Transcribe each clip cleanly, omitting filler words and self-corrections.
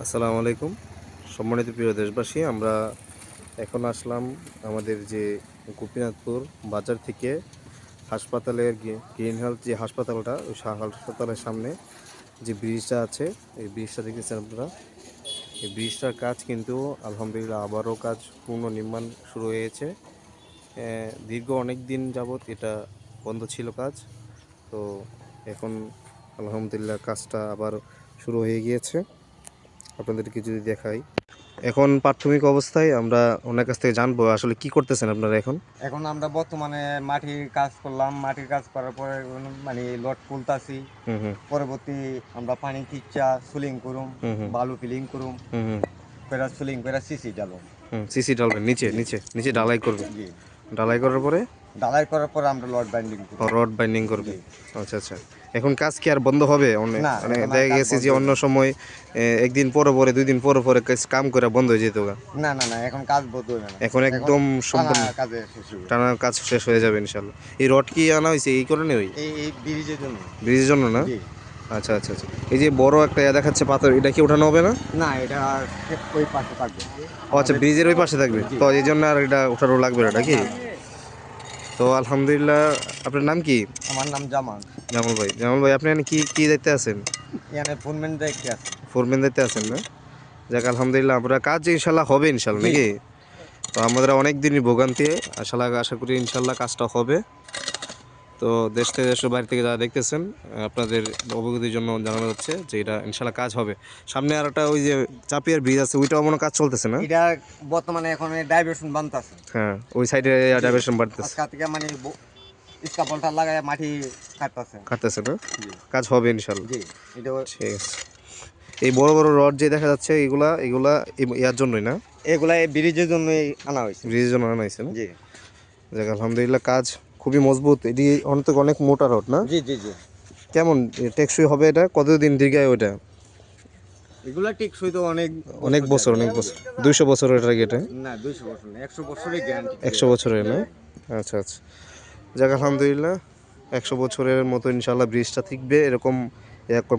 আসসালামু আলাইকুম সম্মানিত প্রিয় দেশবাসী, আমরা এখন আসলাম আমাদের যে গোপীনাথপুর বাজার থেকে হাসপাতালের গ্রিন হেলথ যে হাসপাতালটা, ওই হাসপাতালের সামনে যে ব্রিজটা আছে, এই ব্রিজটা দেখতেছেন আপনারা। এই ব্রিজটার কাজ কিন্তু আলহামদুলিল্লাহ আবারও কাজ নির্মাণ শুরু হয়েছে। দীর্ঘ অনেক দিন যাবৎ এটা বন্ধ ছিল কাজ, তো এখন আলহামদুলিল্লাহ কাজটা আবার শুরু হয়ে গিয়েছে। আপনাদেরকে যদি দেখাই, এখন প্রাথমিক অবস্থায় আমরা ওনার কাছ থেকে জানবো আসলে কি করতেছেন আপনারা এখন। এখন আমরা বর্তমানে মাটির কাজ করলাম। মাটির কাজ করার পরে মানে লট তুলতাছি। হুম হুম পরবর্তী আমরা পানি খিচ্চা সুলিং করুম, হুম হুম বালু ফিলিং করুম, হুম হুম ফেরা সুলিং ফেরা সিসি ডালুম। সিসি ঢালবেন, নিচে জি নিচে নিচে জি ঢালাই করবেন। জি। ঢালাই করার পরে ঢালাই করার পরে আমরা লট বাইন্ডিং করি। রড বাইন্ডিং করবেন। জি। আচ্ছা আচ্ছা, এখন কাজ কি আর বন্ধ হবে? অনেক না, মানে এখন আর দেখা কাজ গেছে বন্ধ যে হইবে অন্য না। সময় একদিন পরে পরে 2 দিন পরে পরে কাম করে বন্ধ হয়ে যেত গা। না না না, এখন কাজ বন্ধ হইবে না। এখন এখন একদম টানা সম্পূর্ণ কাজে শেষ হইবে। টানা কাজ শেষ হয়ে যাবে ইনশাল্লাহ। এই রড কি আনা হয়েছে এই কারণে? ওই এই ব্রিজের জন্য। ব্রিজের জন্য না? জি। আচ্ছা আচ্ছা আচ্ছা, এই যে বড় একটা দেখাচ্ছে পাথর, এটা কি ওঠানো হবে না? না, এটা ওই পাশে থাকবে ও আচ্ছা, আমাদের। ব্রিজের ওই পাশে থাকবে, জি। তো এই জন্য আর এটা ওঠারও লাগবে না নাকি? না না, তো আলহামদুলিল্লাহ। আপনার নাম কি? আমার নাম জামান। জামাল ভাই। জামাল ভাই, আপনি এখানে কি কি দায়িত্বে আছেন? এখানে ফোনম্যান দেখতে আছে। ফোরম্যান দায়িত্বে আছেন জি না? যাক আলহামদুলিল্লাহ, আমরা কাজ ইনশাল্লাহ হবে ইনশাল্লাহ জি নাকি? তো আমাদের অনেক দিনই ভোগান্তি, আশা করি ইনশাল্লাহ কাজটা হবে। তো দেশ থেকে দেশের বাইরে থেকে যারা দেখতেছেন, আপনাদের অবগতির জন্য জানানো যাচ্ছে যে এটা ইনশাল্লাহ কাজ হবে। সামনে আর একটা ওই যে চাপিয়ার ব্রিজ আছে, ওইটাও মনে হয় কাজ চলতেছে না? এটা বর্তমানে এখন ডাইভারশন বানতেছে। হ্যাঁ, ওই সাইডে জি, ডাইভারশন বাড়তেছে। আজকে থেকে মানে স্কাপলটা লাগায় মাটি কাটতেছে। কাটতেছে না? জি কাজ হবে ইনশাল্লাহ। জি। এটা ঠিক আছে। এই বড় বড় রড যে দেখা যাচ্ছে, এগুলা এগুলা ইয়ার জন্যই না? এগুলা এই ব্রিজের জন্যই আনা হয়েছে। ব্রিজের জন্য আনা হয়েছে না? জি যাক আলহামদুলিল্লাহ, কাজ খুবই মজবুত। এটি অনেক অনেক মোটা রড না? জি জি জি। কেমন টেকসই হবে এটা? কতদিন দীর্ঘায় ওইটা? এগুলা টিকসই তো অনেক অনেক বছর, যাবে। অনেক বছর। 200 বছরের টার্গেট? না, 200 বছর না, 100 বছরের গ্যারান্টি। 100 বছরের না? আচ্ছা আচ্ছা, যাক আলহামদুলিল্লাহ। 100 বছরের মতো ইনশাল্লাহ ব্রিজটা থাকবে, এরকম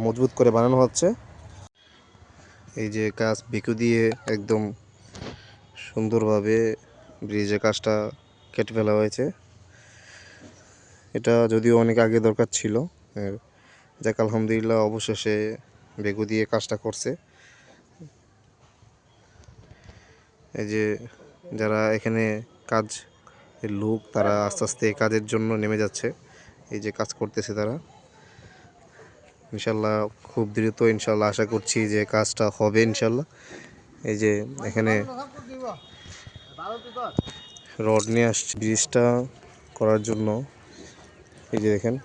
মজবুত করে বানানো হচ্ছে। এই যে কাজ ভিকু দিয়ে একদম সুন্দরভাবে ব্রিজের কাজটা কেটে ফেলা হয়েছে। এটা যদিও অনেক আগে দরকার ছিল। যাক আলহামদুলিল্লাহ, অবশেষে বেগু দিয়ে কাজটা করছে। এই যে যারা এখানে কাজ লোক, তারা আস্তে আস্তে কাজের জন্য নেমে যাচ্ছে। এই যে কাজ করতেছে তারা, ইনশাল্লাহ খুব দ্রুত ইনশাল্লাহ আশা করছি যে কাজটা হবে ইনশাল্লাহ। এই যে এখানে রড নিয়ে আসছে ব্রিজটা করার জন্য। এই যে দেখেন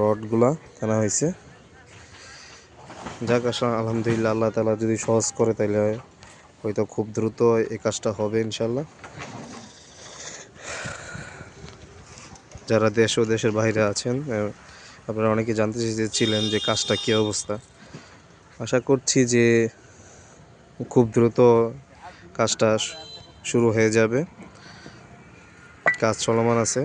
রডগুলা টানা হয়েছে। যাক আলহামদুলিল্লাহ, আল্লাহ তাআলা যদি সহজ করে তাহলে হয়তো খুব দ্রুত এই কাজটা হবে ইনশাল্লাহ। যারা দেশ ও দেশের বাইরে আছেন, আপনারা অনেকে জানতে চেয়েছিলেন যে কাজটা কী অবস্থা। আশা করছি যে খুব দ্রুত কাজটা শুরু হয়ে যাবে। কাজ চলমান আছে।